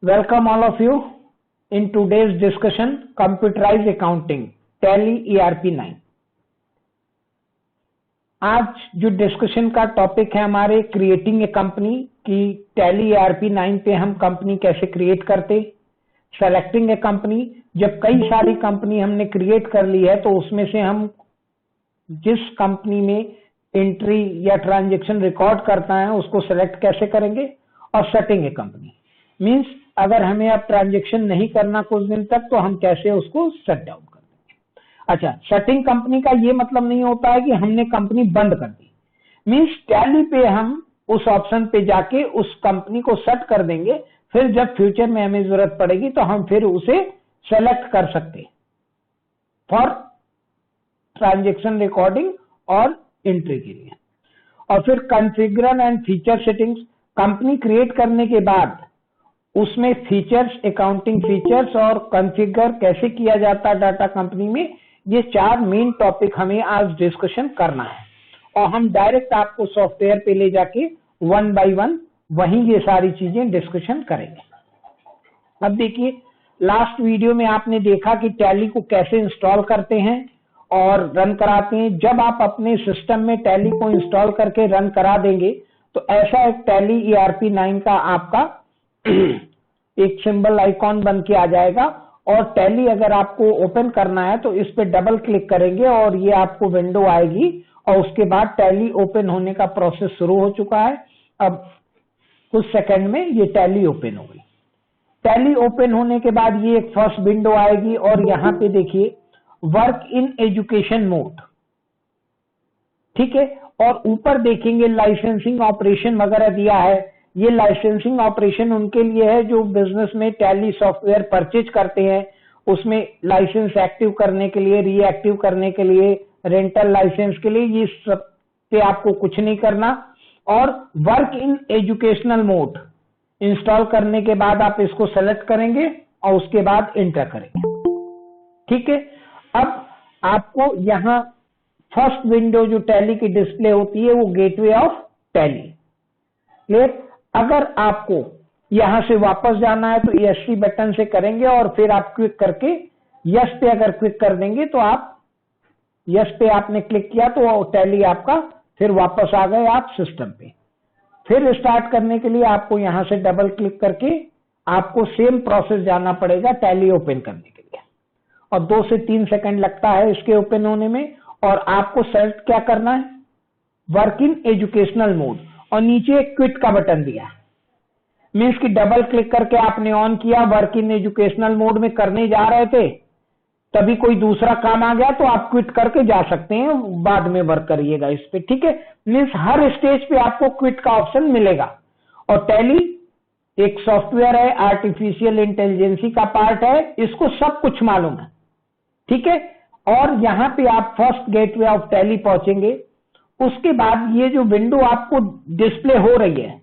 Welcome all of you in today's discussion Computerized Accounting Tally ERP9। आज जो discussion का topic है हमारे क्रिएटिंग ए कंपनी की टैली ERP9 पे हम कंपनी कैसे क्रिएट करते, सेलेक्टिंग ए कंपनी, जब कई सारी कंपनी हमने क्रिएट कर ली है तो उसमें से हम जिस कंपनी में एंट्री या ट्रांजैक्शन रिकॉर्ड करता है उसको सेलेक्ट कैसे करेंगे, और सेटिंग ए कंपनी मींस अगर हमें अब ट्रांजैक्शन नहीं करना कुछ दिन तक तो हम कैसे उसको शट डाउन कर देंगे। अच्छा, सेटिंग कंपनी का ये मतलब नहीं होता है कि हमने कंपनी बंद कर दी, मींस टैली पे हम उस ऑप्शन पे जाके उस कंपनी को सेट कर देंगे, फिर जब फ्यूचर में हमें जरूरत पड़ेगी तो हम फिर उसे सेलेक्ट कर सकते हैं फॉर ट्रांजैक्शन रिकॉर्डिंग और एंट्री के लिए। और फिर configure and feature settings, company create करने के बाद उसमें फीचर्स, अकाउंटिंग फीचर्स और कॉन्फ़िगर कैसे किया जाता है डाटा कंपनी में, ये चार मेन टॉपिक हमें आज डिस्कशन करना है। और हम डायरेक्ट आपको सॉफ्टवेयर पे ले जाके वन बाय वन वहीं ये सारी चीजें डिस्कशन करेंगे। अब देखिए, लास्ट वीडियो में आपने देखा कि टैली को कैसे इंस्टॉल करते हैं और रन कराते हैं। जब आप अपने सिस्टम में टैली को इंस्टॉल करके रन करा देंगे तो ऐसा एक टैली ERP9 का आपका एक सिंबल आइकॉन बन के आ जाएगा। और टैली अगर आपको ओपन करना है तो इस पे डबल क्लिक करेंगे और ये आपको विंडो आएगी और उसके बाद टैली ओपन होने का प्रोसेस शुरू हो चुका है। अब कुछ सेकंड में ये टैली ओपन हो गई। टैली ओपन होने के बाद ये एक फर्स्ट विंडो आएगी और यहाँ पे देखिए वर्क इन एजुकेशन मोड, ठीक है। और ऊपर देखेंगे लाइसेंसिंग ऑपरेशन वगैरह दिया है। ये लाइसेंसिंग ऑपरेशन उनके लिए है जो बिजनेस में टैली सॉफ्टवेयर परचेज करते हैं, उसमें लाइसेंस एक्टिव करने के लिए, रीएक्टिव करने के लिए, रेंटल लाइसेंस के लिए, ये सब पे आपको कुछ नहीं करना। और work in educational mode install करने के बाद आप इसको सेलेक्ट करेंगे और उसके बाद एंटर करेंगे, ठीक है। अब आपको यहाँ फर्स्ट विंडो जो टैली की डिस्प्ले होती है वो गेटवे ऑफ टैली, क्लियर। अगर आपको यहां से वापस जाना है तो ESC बटन से करेंगे और फिर आप क्लिक करके यस पे अगर क्लिक कर देंगे तो आप यस पे आपने क्लिक किया तो टैली आपका फिर वापस आ गए आप सिस्टम पे। फिर स्टार्ट करने के लिए आपको यहां से डबल क्लिक करके आपको सेम प्रोसेस जाना पड़ेगा टैली ओपन करने के लिए, और 2 से 3 सेकंड लगता है इसके ओपन होने में। और आपको सेलेक्ट क्या करना है, वर्क इन एजुकेशनल मोड, और नीचे क्विट का बटन दिया, मीन्स कि डबल क्लिक करके आपने ऑन किया, वर्क इन एजुकेशनल मोड में करने जा रहे थे तभी कोई दूसरा काम आ गया तो आप क्विट करके जा सकते हैं, बाद में वर्क करिएगा इस पे, ठीक है। मीन्स हर स्टेज पे आपको क्विट का ऑप्शन मिलेगा। और टैली एक सॉफ्टवेयर है, आर्टिफिशियल इंटेलिजेंसी का पार्ट है, इसको सब कुछ मालूम है, ठीक है। और यहाँ पे आप फर्स्ट गेटवे ऑफ टैली पहुंचेंगे। उसके बाद ये जो विंडो आपको डिस्प्ले हो रही है,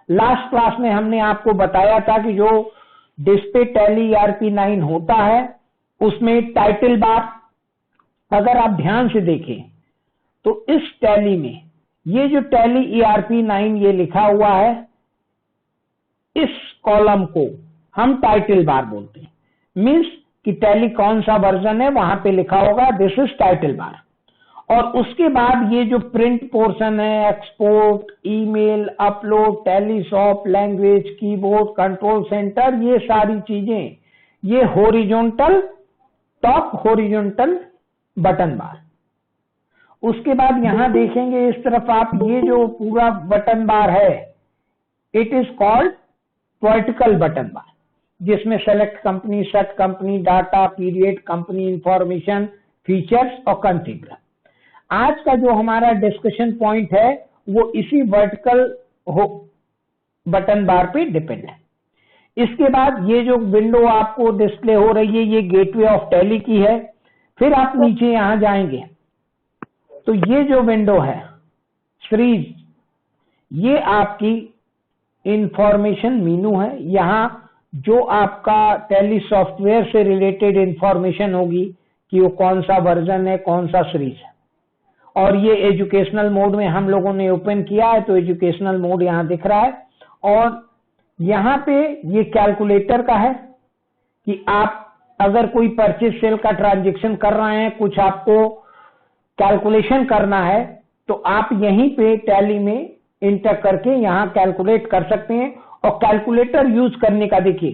लास्ट क्लास में हमने आपको बताया था कि जो डिस्प्ले टैली ERP9 होता है उसमें टाइटल बार, अगर आप ध्यान से देखें तो इस टैली में ये जो टैली ERP9 ये लिखा हुआ है, इस कॉलम को हम टाइटल बार बोलते हैं। मीन्स कि टैली कौन सा वर्जन है वहां पे लिखा होगा दिस इज टाइटल बार। और उसके बाद ये जो प्रिंट पोर्शन है, export, email, upload, teleshop, language, keyboard, control centre, ये सारी चीजें, ये horizontal, top horizontal button bar. उसके बाद यहां देखेंगे इस तरफ आप, ये जो पूरा बटन बार है it is called vertical button bar, जिसमें select company, set company, data, period, company information, features और कॉन्फ़िगर। आज का जो हमारा डिस्कशन पॉइंट है वो इसी वर्टिकल बटन बार पे डिपेंड है। इसके बाद ये जो विंडो आपको डिस्प्ले हो रही है ये गेटवे ऑफ टैली की है। फिर आप नीचे यहां जाएंगे तो ये जो विंडो है सीरीज, ये आपकी इंफॉर्मेशन मेनू है। यहाँ जो आपका टैली सॉफ्टवेयर से रिलेटेड इंफॉर्मेशन होगी कि वो कौन सा वर्जन है, कौन सा सीरीज है। और ये एजुकेशनल मोड में हम लोगों ने ओपन किया है तो एजुकेशनल मोड यहाँ दिख रहा है। और यहां पे ये कैलकुलेटर का है कि आप अगर कोई परचेज सेल का ट्रांजैक्शन कर रहे हैं, कुछ आपको कैलकुलेशन करना है, तो आप यहीं पे टैली में इंटर करके यहां कैलकुलेट कर सकते हैं। और कैलकुलेटर यूज करने का देखिए,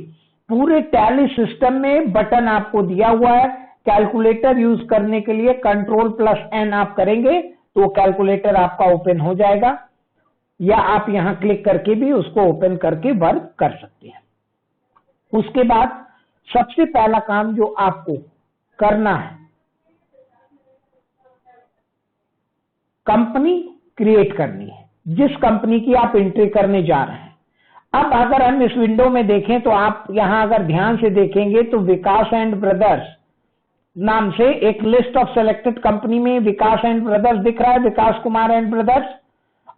पूरे टैली सिस्टम में बटन आपको दिया हुआ है। कैलकुलेटर यूज करने के लिए Ctrl+N आप करेंगे तो कैलकुलेटर आपका ओपन हो जाएगा, या आप यहां क्लिक करके भी उसको ओपन करके वर्क कर सकते हैं। उसके बाद सबसे पहला काम जो आपको करना है, कंपनी क्रिएट करनी है, जिस कंपनी की आप एंट्री करने जा रहे हैं। अब अगर हम इस विंडो में देखें तो आप यहां अगर ध्यान से देखेंगे तो विकास एंड ब्रदर्स नाम से एक लिस्ट ऑफ सेलेक्टेड कंपनी में विकास एंड ब्रदर्स दिख रहा है, विकास कुमार एंड ब्रदर्स।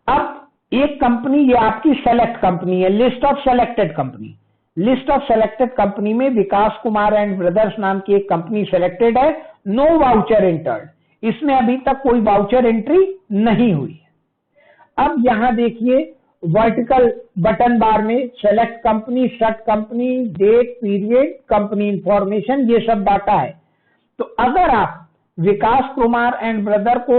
अब एक कंपनी, ये आपकी सेलेक्ट कंपनी है, list of selected company. List of selected company में विकास कुमार एंड ब्रदर्स नाम की एक कंपनी सेलेक्टेड है। नो वाउचर एंटर्ड, इसमें अभी तक कोई वाउचर एंट्री नहीं हुई है। अब यहां देखिए वर्टिकल बटन बार में select company, set company, date, period, company information, ये सब डाटा है। तो अगर आप विकास कुमार एंड ब्रदर को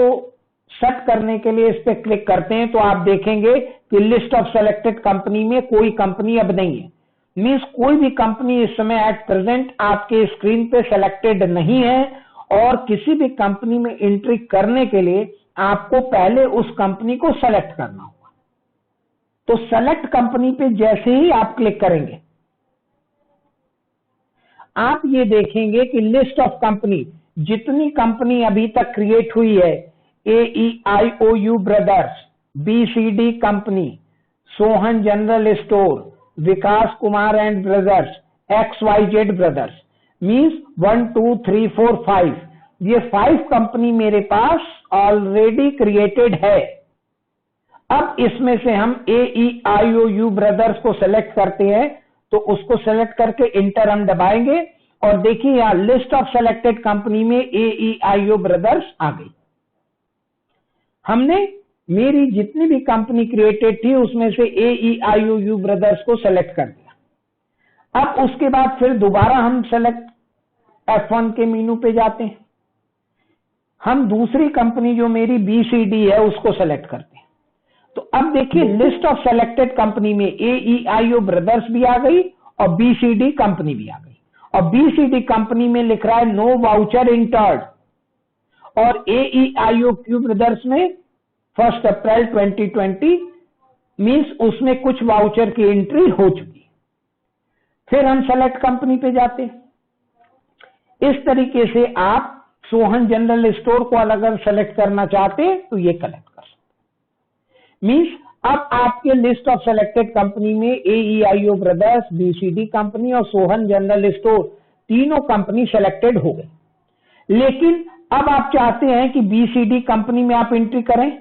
सेट करने के लिए इस पे क्लिक करते हैं तो आप देखेंगे कि लिस्ट ऑफ सेलेक्टेड कंपनी में कोई कंपनी अब नहीं है। मींस कोई भी कंपनी इस समय एट प्रेजेंट आपके स्क्रीन पे सेलेक्टेड नहीं है, और किसी भी कंपनी में एंट्री करने के लिए आपको पहले उस कंपनी को सेलेक्ट करना होगा। तो सेलेक्ट कंपनी पे जैसे ही आप क्लिक करेंगे, आप ये देखेंगे कि लिस्ट ऑफ कंपनी, जितनी कंपनी अभी तक क्रिएट हुई है, AEIOU brothers, BCD company, Sohan general store, Vikas Kumar and brothers, XYZ brothers, means 1 2 3 4 5, ये 5 कंपनी मेरे पास ऑलरेडी क्रिएटेड है। अब इसमें से हम AEIOU ब्रदर्स को सेलेक्ट करते हैं, तो उसको सेलेक्ट करके इंटर हम दबाएंगे और देखिए यहां लिस्ट ऑफ सेलेक्टेड कंपनी में AEIOU ब्रदर्स आ गई। हमने मेरी जितनी भी कंपनी क्रिएटेड थी उसमें से AEIOU ब्रदर्स को सेलेक्ट कर दिया। अब उसके बाद फिर दोबारा हम सेलेक्ट F1 के मेनू पे जाते हैं, हम दूसरी कंपनी जो मेरी BCD है उसको सेलेक्ट करते हैं। तो अब देखिए लिस्ट ऑफ सेलेक्टेड कंपनी में AEIOU ब्रदर्स भी आ गई और BCD कंपनी भी आ गई, और BCD कंपनी में लिख रहा है नो वाउचर एंटर्ड, और AEIOU ब्रदर्स में 1 अप्रैल 2020, मींस उसमें कुछ वाउचर की एंट्री हो चुकी। फिर हम सेलेक्ट कंपनी पे जाते हैं। इस तरीके से आप सोहन जनरल स्टोर को अगर सेलेक्ट करना चाहते हैं तो ये कलेक्ट कर सकते। मींस अब आपके लिस्ट ऑफ सेलेक्टेड कंपनी में AEIOU ब्रदर्स, BCD कंपनी और सोहन जनरल स्टोर तीनों कंपनी सेलेक्टेड हो गई। लेकिन अब आप चाहते हैं कि BCD कंपनी में आप एंट्री करें,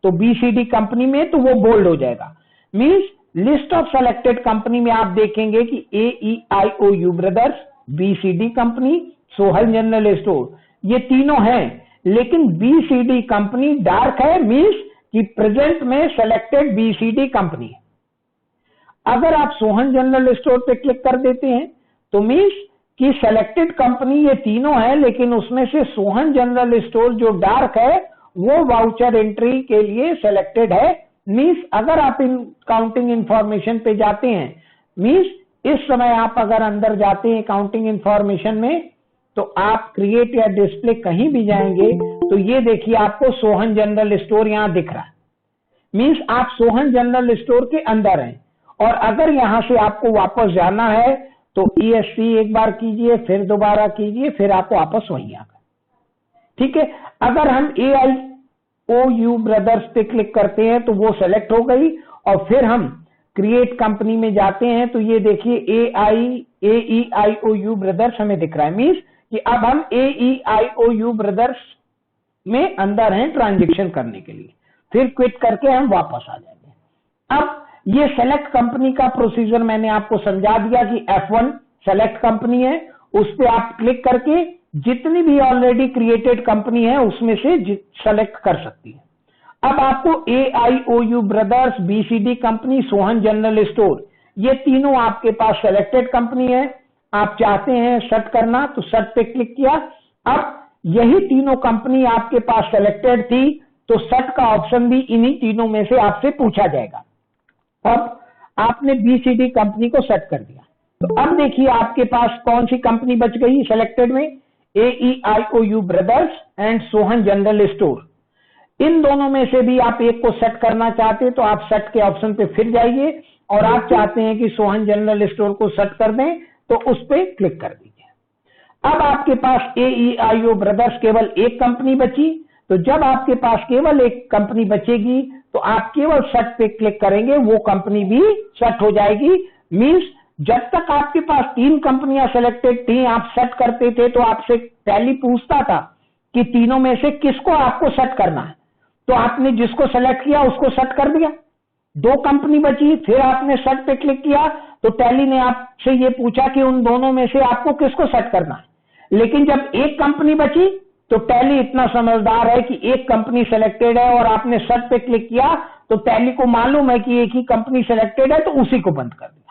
तो BCD कंपनी में तो वो बोल्ड हो जाएगा। Means list of selected company में आप देखेंगे कि AEIOU brothers, BCD company, Sohan general store, ये तीनों हैं, लेकिन BCD कंपनी डार्क है, मींस कि प्रेजेंट में सेलेक्टेड BCD कंपनी है। अगर आप सोहन जनरल स्टोर पे क्लिक कर देते हैं तो मींस कि सेलेक्टेड कंपनी ये तीनों है, लेकिन उसमें से सोहन जनरल स्टोर जो डार्क है वो वाउचर एंट्री के लिए सेलेक्टेड है। मींस अगर आप इन काउंटिंग इंफॉर्मेशन पे जाते हैं, मींस इस समय आप अगर अंदर जाते हैं काउंटिंग इंफॉर्मेशन में, तो आप क्रिएट या डिस्प्ले कहीं भी जाएंगे तो ये देखिए आपको सोहन जनरल स्टोर यहां दिख रहा है। मींस आप सोहन जनरल स्टोर के अंदर हैं, और अगर यहां से आपको वापस जाना है तो ESC एक बार कीजिए, फिर दोबारा कीजिए, फिर आप वापस वहीं आ गए। ठीक है, अगर हम AEIOU ब्रदर्स पे क्लिक करते हैं तो वो सेलेक्ट हो गई, और फिर हम क्रिएट कंपनी में जाते हैं तो ये देखिए AEIOU ब्रदर्स हमें दिख रहा है। मींस कि अब हम AEIOU ब्रदर्स में अंदर हैं ट्रांजैक्शन करने के लिए। फिर क्विट करके हम वापस आ जाएंगे। अब ये सेलेक्ट कंपनी का प्रोसीजर मैंने आपको समझा दिया कि F1 सेलेक्ट कंपनी है, उस पर आप क्लिक करके जितनी भी ऑलरेडी क्रिएटेड कंपनी है उसमें से सेलेक्ट कर सकती है। अब आपको AEIOU brothers, BCD company, Sohan general store, ये तीनों आपके पास सेलेक्टेड कंपनी है, आप चाहते हैं सर्च करना तो सर्च पे क्लिक किया। अब यही तीनों कंपनी आपके पास सेलेक्टेड थी तो सर्च का ऑप्शन भी इन्हीं तीनों में से आपसे पूछा जाएगा। अब आपने BCD कंपनी को सर्च कर दिया तो अब देखिए आपके पास कौन सी कंपनी बच गई सेलेक्टेड में, AEIOU brothers and Sohan general store. इन दोनों में से भी आप एक को सेट करना चाहते हैं तो आप सेट के ऑप्शन पे फिर जाइए और आप चाहते हैं कि सोहन जनरल स्टोर को सेट कर दें तो उस पर क्लिक कर दीजिए। अब आपके पास AEIO ब्रदर्स केवल एक कंपनी बची, तो जब आपके पास केवल एक कंपनी बचेगी तो आप केवल सेट पे क्लिक करेंगे, वो कंपनी भी सेट हो जाएगी। मींस जब तक आपके पास 3 कंपनियां सेलेक्टेड थी, आप सेट करते थे तो आपसे टैली पूछता था कि तीनों में से किसको आपको सेट करना है, तो आपने जिसको सेलेक्ट किया उसको सेट कर दिया। 2 कंपनी बची, फिर आपने सेट पे क्लिक किया तो टैली ने आपसे ये पूछा कि उन दोनों में से आपको किसको सेट करना है। लेकिन जब एक कंपनी बची तो टैली इतना समझदार है कि एक कंपनी सेलेक्टेड है और आपने सेट पे क्लिक किया तो टैली को मालूम है कि एक ही कंपनी सेलेक्टेड है तो उसी को बंद कर दिया।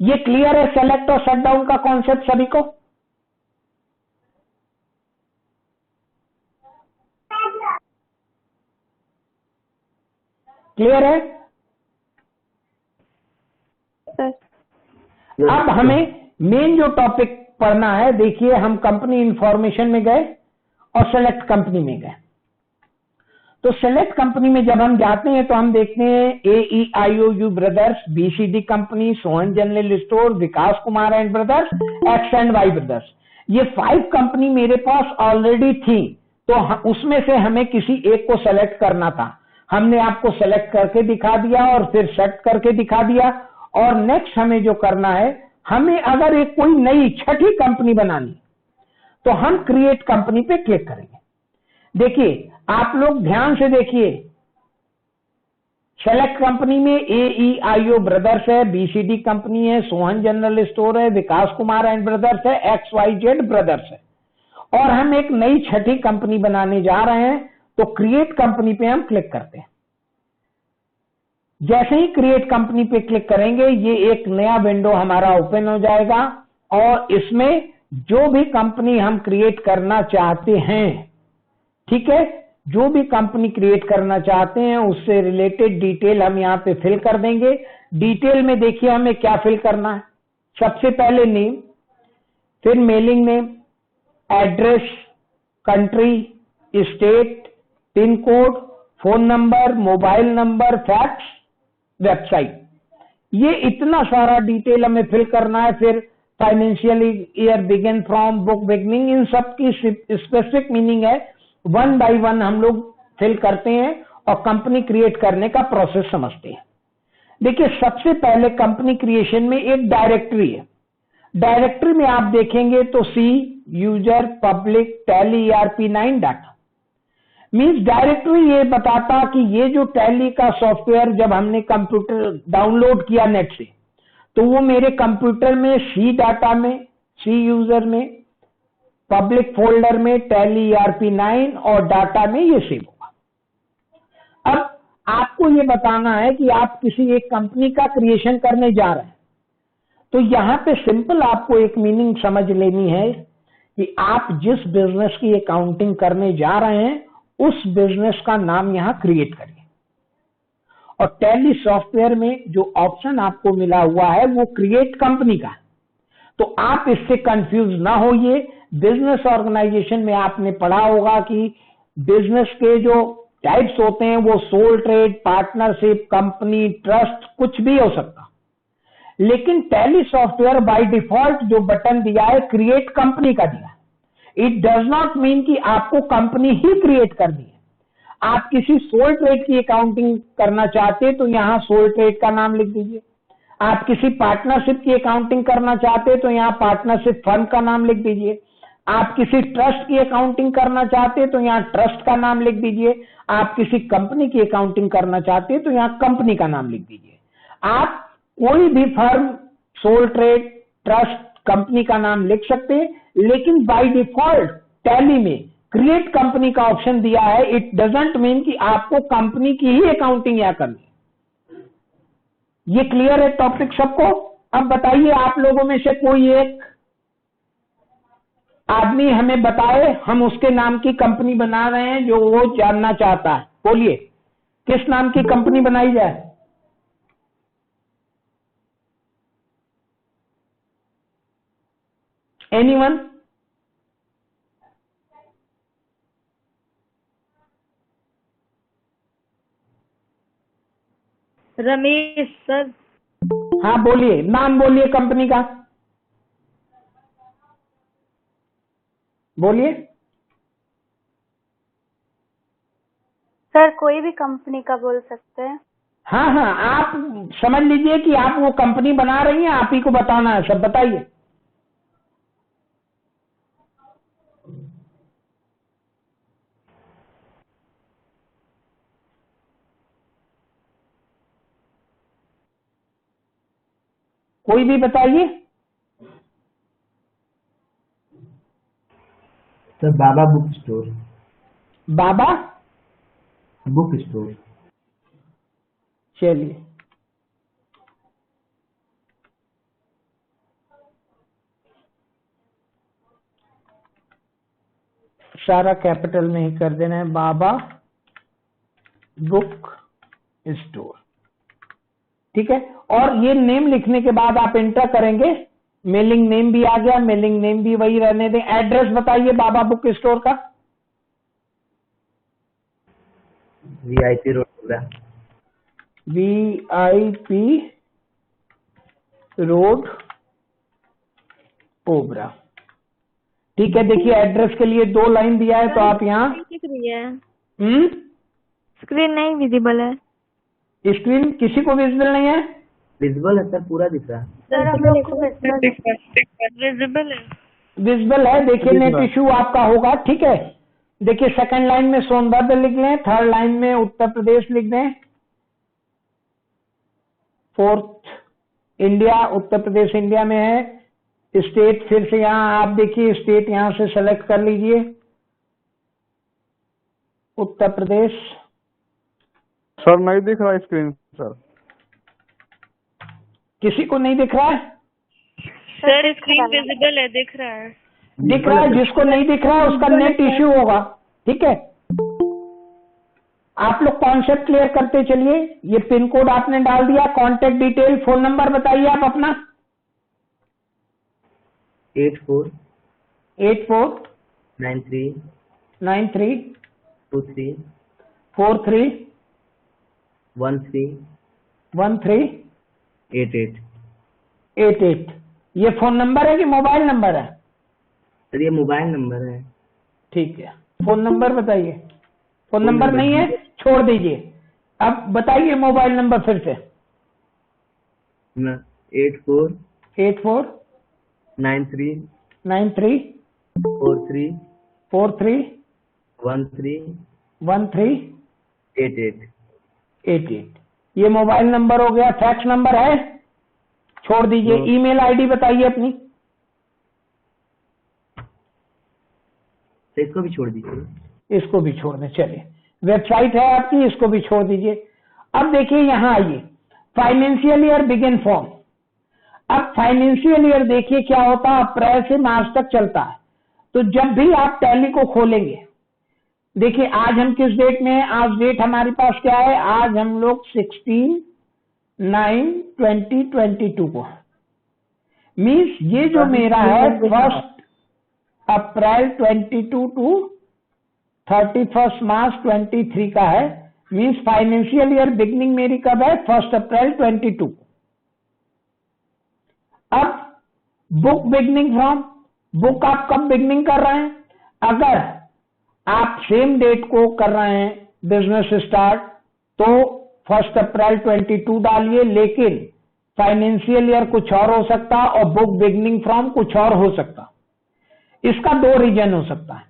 ये क्लियर है सेलेक्ट और शट डाउन का कॉन्सेप्ट सभी को? क्लियर है? अब हमें मेन जो टॉपिक पढ़ना है, देखिए हम कंपनी इंफॉर्मेशन में गए और सेलेक्ट कंपनी में गए। तो सेलेक्ट कंपनी में जब हम जाते हैं तो हम देखते हैं AEIOU brothers, BCD company, Sohan general store, Vikas Kumar and brothers, X&Y brothers. ये 5 कंपनी मेरे पास ऑलरेडी थी तो उसमें से हमें किसी एक को सेलेक्ट करना था। हमने आपको सेलेक्ट करके दिखा दिया और फिर सेट करके दिखा दिया। और नेक्स्ट हमें जो करना है, हमें अगर एक कोई नई छठी कंपनी बनानी तो हम क्रिएट कंपनी पे क्लिक करेंगे। देखिए आप लोग ध्यान से देखिए, सेलेक्ट कंपनी में AEIO ब्रदर्स है, BCD कंपनी है, सोहन जनरल स्टोर है, विकास कुमार एंड ब्रदर्स है, XYZ ब्रदर्स है और हम एक नई छठी कंपनी बनाने जा रहे हैं तो क्रिएट कंपनी पे हम क्लिक करते हैं। जैसे ही क्रिएट कंपनी पे क्लिक करेंगे ये एक नया विंडो हमारा ओपन हो जाएगा और इसमें जो भी कंपनी हम क्रिएट करना चाहते हैं, ठीक है, जो भी कंपनी क्रिएट करना चाहते हैं उससे रिलेटेड डिटेल हम यहां पे फिल कर देंगे। डिटेल में देखिए हमें क्या फिल करना है। सबसे पहले नेम, फिर mailing name, address, country, state, pin code, phone number, mobile number, fax, website, ये इतना सारा डिटेल हमें फिल करना है। फिर financial year begin from, book beginning, इन सब की स्पेसिफिक मीनिंग है। 1 बाय 1 हम लोग फिल करते हैं और कंपनी क्रिएट करने का प्रोसेस समझते हैं। देखिए सबसे पहले कंपनी क्रिएशन में एक डायरेक्टरी है। डायरेक्टरी में आप देखेंगे तो C, user, public, tally ERP9 data. Means directory ये बताता कि ये जो टैली का सॉफ्टवेयर जब हमने कंप्यूटर डाउनलोड किया नेट से तो वो मेरे कंप्यूटर में C डाटा में, C यूजर में, पब्लिक फोल्डर में, टैली ERP9 और डाटा में ये सेव होगा। अब आपको ये बताना है कि आप किसी एक कंपनी का क्रिएशन करने जा रहे हैं तो यहां पे सिंपल आपको एक मीनिंग समझ लेनी है कि आप जिस बिजनेस की अकाउंटिंग करने जा रहे हैं उस बिजनेस का नाम यहां क्रिएट करिए। और टैली सॉफ्टवेयर में जो ऑप्शन आपको मिला हुआ है वो क्रिएट कंपनी का है, तो आप इससे कंफ्यूज ना होइए। बिजनेस ऑर्गेनाइजेशन में आपने पढ़ा होगा कि बिजनेस के जो टाइप्स होते हैं वो sole trade, partnership, company, trust, कुछ भी हो सकता। लेकिन टैली सॉफ्टवेयर बाय डिफॉल्ट जो बटन दिया है क्रिएट कंपनी का दिया है। इट डज नॉट मीन कि आपको कंपनी ही क्रिएट करनी है। आप किसी सोल ट्रेड की अकाउंटिंग करना चाहते हैं तो यहां सोल ट्रेड का नाम लिख दीजिए। आप किसी पार्टनरशिप की अकाउंटिंग करना चाहते हैं तो यहां पार्टनरशिप फर्म का नाम लिख दीजिए। आप किसी ट्रस्ट की अकाउंटिंग करना चाहते हैं तो यहां ट्रस्ट का नाम लिख दीजिए। आप किसी कंपनी की अकाउंटिंग करना चाहते हैं तो यहां कंपनी का नाम लिख दीजिए। आप कोई भी firm, sole trade, trust, company का नाम लिख सकते हैं, लेकिन बाय डिफॉल्ट टैली में क्रिएट कंपनी का ऑप्शन दिया है। इट डजंट मीन कि आपको कंपनी की ही अकाउंटिंग यहां करनी। ये क्लियर है टॉपिक सबको? अब बताइए आप लोगों में से कोई एक आदमी हमें बताए, हम उसके नाम की कंपनी बना रहे हैं जो वो जानना चाहता है। बोलिए किस नाम की कंपनी बनाई जाए? एनीवन? रमेश सर। हाँ बोलिए, नाम बोलिए कंपनी का, बोलिए। सर कोई भी कंपनी का बोल सकते हैं। हाँ हाँ, आप समझ लीजिए कि आप वो कंपनी बना रही हैं, आप ही को बताना है सब, बताइए। कोई भी बताइए। सर बाबा बुक स्टोर। बाबा बुक स्टोर। चलिए, सारा कैपिटल में ही कर देना है, बाबा बुक स्टोर। ठीक है, और ये नेम लिखने के बाद आप एंटर करेंगे। मेलिंग नेम भी आ गया, मेलिंग नेम भी वही रहने दें। एड्रेस बताइए बाबा बुक स्टोर का। VIP road Obra. VIP road Obra. ठीक है, देखिए एड्रेस के लिए 2 लाइन दिया है, तो आप यहाँ दिख रही है, स्क्रीन नहीं विजिबल है। स्क्रीन किसी को विजिबल नहीं है? विजिबल है सर, पूरा दिख रहा है। सर हम लोग को विजिबल है। विजिबल है, देखिए नेट इश्यू आपका होगा। ठीक है, देखिए सेकंड लाइन में सोनभद्र लिख लें, थर्ड लाइन में उत्तर प्रदेश लिख दें, fourth India, Uttar Pradesh India में है। स्टेट फिर से यहाँ आप देखिए, स्टेट यहाँ से सेलेक्ट कर लीजिए, उत्तर प्रदेश। सर नहीं दिख रहा स्क्रीन सर। किसी को नहीं दिख रहा है? सर स्क्रीन विजिबल है, दिख रहा है। दिख रहा है, जिसको नहीं दिख रहा है उसका नेट इश्यू होगा। ठीक है, आप लोग कॉन्सेप्ट क्लियर करते चलिए। ये पिन कोड आपने डाल दिया, कांटेक्ट डिटेल, फोन नंबर बताइए आप अपना। 84 93 93 23 43 13 13 88। 88। ये फोन नंबर है कि मोबाइल नंबर है? सर ये मोबाइल नंबर है। ठीक है, फोन नंबर बताइए। फोन नंबर नहीं है, छोड़ दीजिए। अब बताइए मोबाइल नंबर फिर से। 84 93 93 43 43 13 88। 88। ये मोबाइल नंबर हो गया। फैक्स नंबर है, छोड़ दीजिए। ईमेल आईडी बताइए अपनी। तो इसको भी छोड़ दीजिए। इसको भी छोड़ दें, चलिए। वेबसाइट है आपकी, इसको भी छोड़ दीजिए। अब देखिए यहां आइए, फाइनेंशियल ईयर बिगिन फॉर्म। अब फाइनेंशियल ईयर देखिए क्या होता है, अप्रैल से मार्च तक चलता है। तो जब भी आप टैली को खोलेंगे, देखिए आज हम किस डेट में हैं, आज डेट हमारे पास क्या है, आज हम लोग 16/9/2022 को, मीन्स ये जो मेरा है 1 अप्रैल 22 टू 31 मार्च 23 का है। मीन्स फाइनेंशियल ईयर बिगनिंग मेरी कब है, 1 अप्रैल 22। अब बुक बिगनिंग फ्रॉम, बुक आप कब बिगनिंग कर रहे हैं? अगर आप सेम डेट को कर रहे हैं बिजनेस स्टार्ट, तो 1 अप्रैल 22 डालिए, लेकिन फाइनेंशियल ईयर कुछ और हो सकता और बुक बिगनिंग फ्रॉम कुछ और हो सकता। इसका 2 रीजन हो सकता है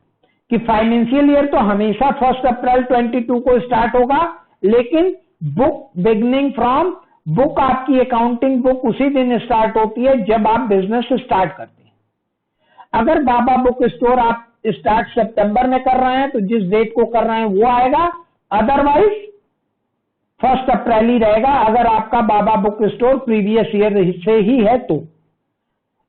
कि फाइनेंशियल ईयर तो हमेशा 1 अप्रैल 22 को स्टार्ट होगा, लेकिन बुक बिगनिंग फ्रॉम, बुक आपकी अकाउंटिंग बुक उसी दिन स्टार्ट होती है जब आप बिजनेस स्टार्ट करते हैं। अगर बाबा बुक स्टोर आप स्टार्ट सितंबर में कर रहे हैं तो जिस डेट को कर रहे हैं वो आएगा, अदरवाइज 1 अप्रैल ही रहेगा अगर आपका बाबा बुक स्टोर प्रीवियस ईयर से ही है तो।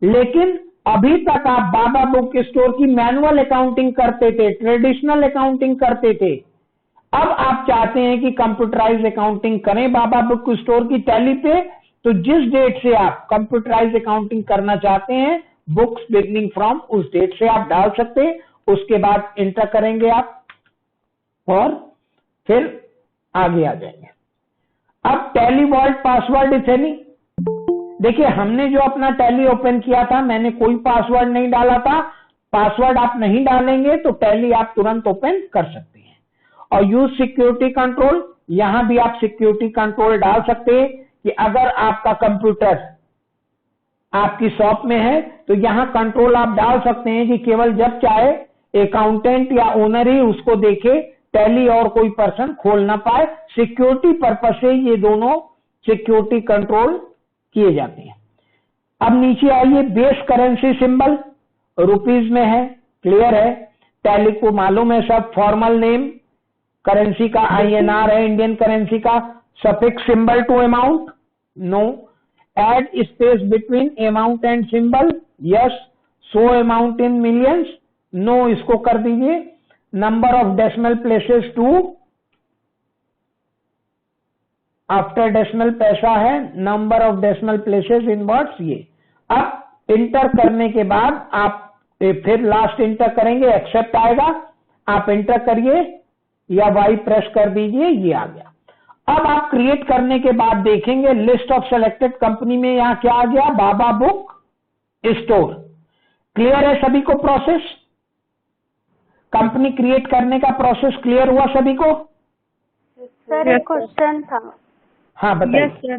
लेकिन अभी तक आप बाबा बुक स्टोर की मैनुअल अकाउंटिंग करते थे, ट्रेडिशनल अकाउंटिंग करते थे। अब आप चाहते हैं कि कंप्यूटराइज अकाउंटिंग करें बाबा बुक स्टोर की टैली पे, तो जिस डेट से आप कंप्यूटराइज अकाउंटिंग करना चाहते हैं, बुक्स बिगनिंग फ्रॉम उस डेट से आप डाल सकते हैं। उसके बाद इंटर करेंगे आप और फिर आगे आ जाएंगे। अब Tally vault password if any, देखिए हमने जो अपना टैली ओपन किया था मैंने कोई पासवर्ड नहीं डाला था। पासवर्ड आप नहीं डालेंगे तो टैली आप तुरंत ओपन कर सकते हैं। और यूज सिक्योरिटी कंट्रोल, यहां भी आप सिक्योरिटी कंट्रोल डाल सकते हैं कि अगर आपका कंप्यूटर आपकी शॉप में है तो यहां कंट्रोल आप डाल सकते हैं कि केवल जब चाहे अकाउंटेंट या ओनर ही उसको देखे, टैली और कोई पर्सन खोल ना पाए। सिक्योरिटी पर्पस से ये दोनों सिक्योरिटी कंट्रोल किए जाते हैं। अब नीचे आइए, बेस करेंसी सिंबल रुपीज में है, क्लियर है, टैली को मालूम है सब। फॉर्मल नेम करेंसी का INR है, इंडियन करेंसी का। Suffix symbol to amount, no. Add space between amount and symbol, yes. Show amount in millions, no, इसको कर दीजिए। Number of decimal places two, after decimal paisa है, number of decimal places in words, ये। अब inter करने के बाद आप फिर लास्ट इंटर करेंगे, एक्सेप्ट आएगा, आप इंटर करिए या वाई प्रेस कर दीजिए, ये आ गया। अब आप क्रिएट करने के बाद देखेंगे लिस्ट ऑफ सेलेक्टेड कंपनी में यहां क्या आ गया, बाबा बुक स्टोर। क्लियर है सभी को प्रोसेस? कंपनी क्रिएट करने का प्रोसेस क्लियर हुआ सभी को? सर एक क्वेश्चन था। हाँ बताइए।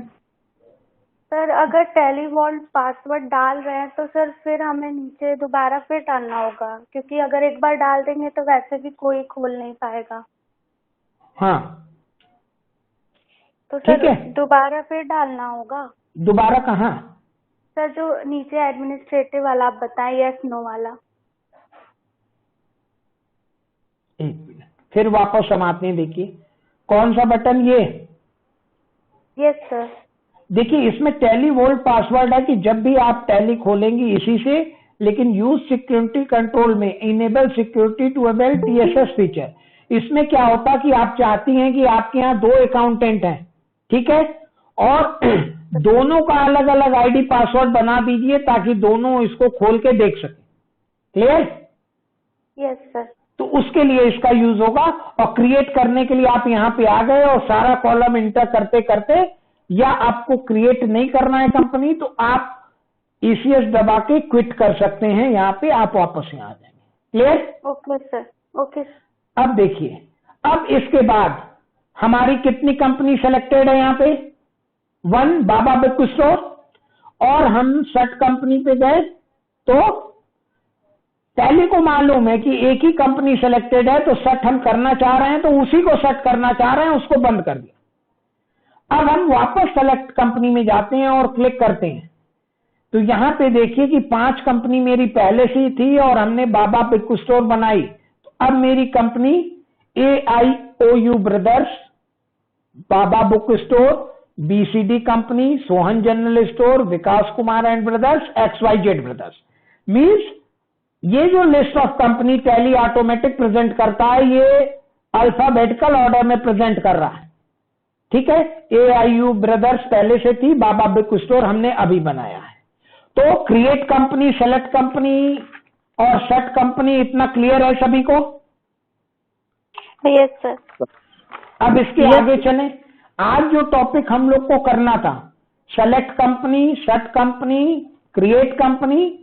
सर अगर टैली वॉल्ट पासवर्ड डाल रहे हैं तो सर फिर हमें नीचे दोबारा फिर डालना होगा, क्योंकि अगर एक बार डाल देंगे तो वैसे भी कोई खोल नहीं पाएगा। हाँ तो ठीक सर है, दोबारा फिर डालना होगा। दोबारा कहाँ? सर जो नीचे एडमिनिस्ट्रेटिव वाला आप बताएं, यस नो वाला। एक मिनट, फिर वापस हम आते हैं। देखिए कौन सा बटन, ये? Yes sir. देखिए इसमें टैली वोल्ट पासवर्ड है कि जब भी आप टैली खोलेंगी इसी से, लेकिन यूज सिक्योरिटी कंट्रोल में enable security to avail TSS feature. इसमें क्या होता कि आप चाहती हैं कि आपके यहाँ 2 अकाउंटेंट हैं, ठीक है, और दोनों का अलग अलग ID पासवर्ड बना दीजिए ताकि दोनों इसको खोल के देख सके। क्लियर? Yes sir. तो उसके लिए इसका यूज होगा। और क्रिएट करने के लिए आप यहाँ पे आ गए और सारा कॉलम इंटर करते करते, या आपको क्रिएट नहीं करना है कंपनी तो आप ECS दबा के क्विट कर सकते हैं, यहाँ पे आप वापस यहाँ आ जाएंगे। क्लियर? Okay sir. ओके। अब देखिए, अब इसके बाद हमारी कितनी कंपनी सेलेक्टेड है यहाँ पे? 1 बाबा बुक स्टोर। और हम सर्च कंपनी पे गए तो टैली को मालूम है कि एक ही कंपनी सेलेक्टेड है, तो सेट हम करना चाह रहे हैं तो उसी को सेट करना चाह रहे हैं, उसको बंद कर दिया। अब हम वापस सेलेक्ट कंपनी में जाते हैं और क्लिक करते हैं तो यहां पे देखिए कि 5 कंपनी मेरी पहले से ही थी और हमने बाबा बुक स्टोर बनाई। तो अब मेरी company AIOU brothers, Baba book store, BCD company, Sohan general store, Vikas Kumar and brothers, XYZ brothers. Means ये जो list of company tally automatic present करता है, ये अल्फाबेटिकल ऑर्डर में प्रेजेंट कर रहा है, ठीक है। AIU ब्रदर्स पहले से थी, बाबा बुक स्टोर हमने अभी बनाया है। तो क्रिएट कंपनी, सेलेक्ट कंपनी और सेट कंपनी, इतना क्लियर है सभी को? Yes sir. अब इसके आगे चलें। आज जो टॉपिक हम लोग को करना था, select company, set company, create company,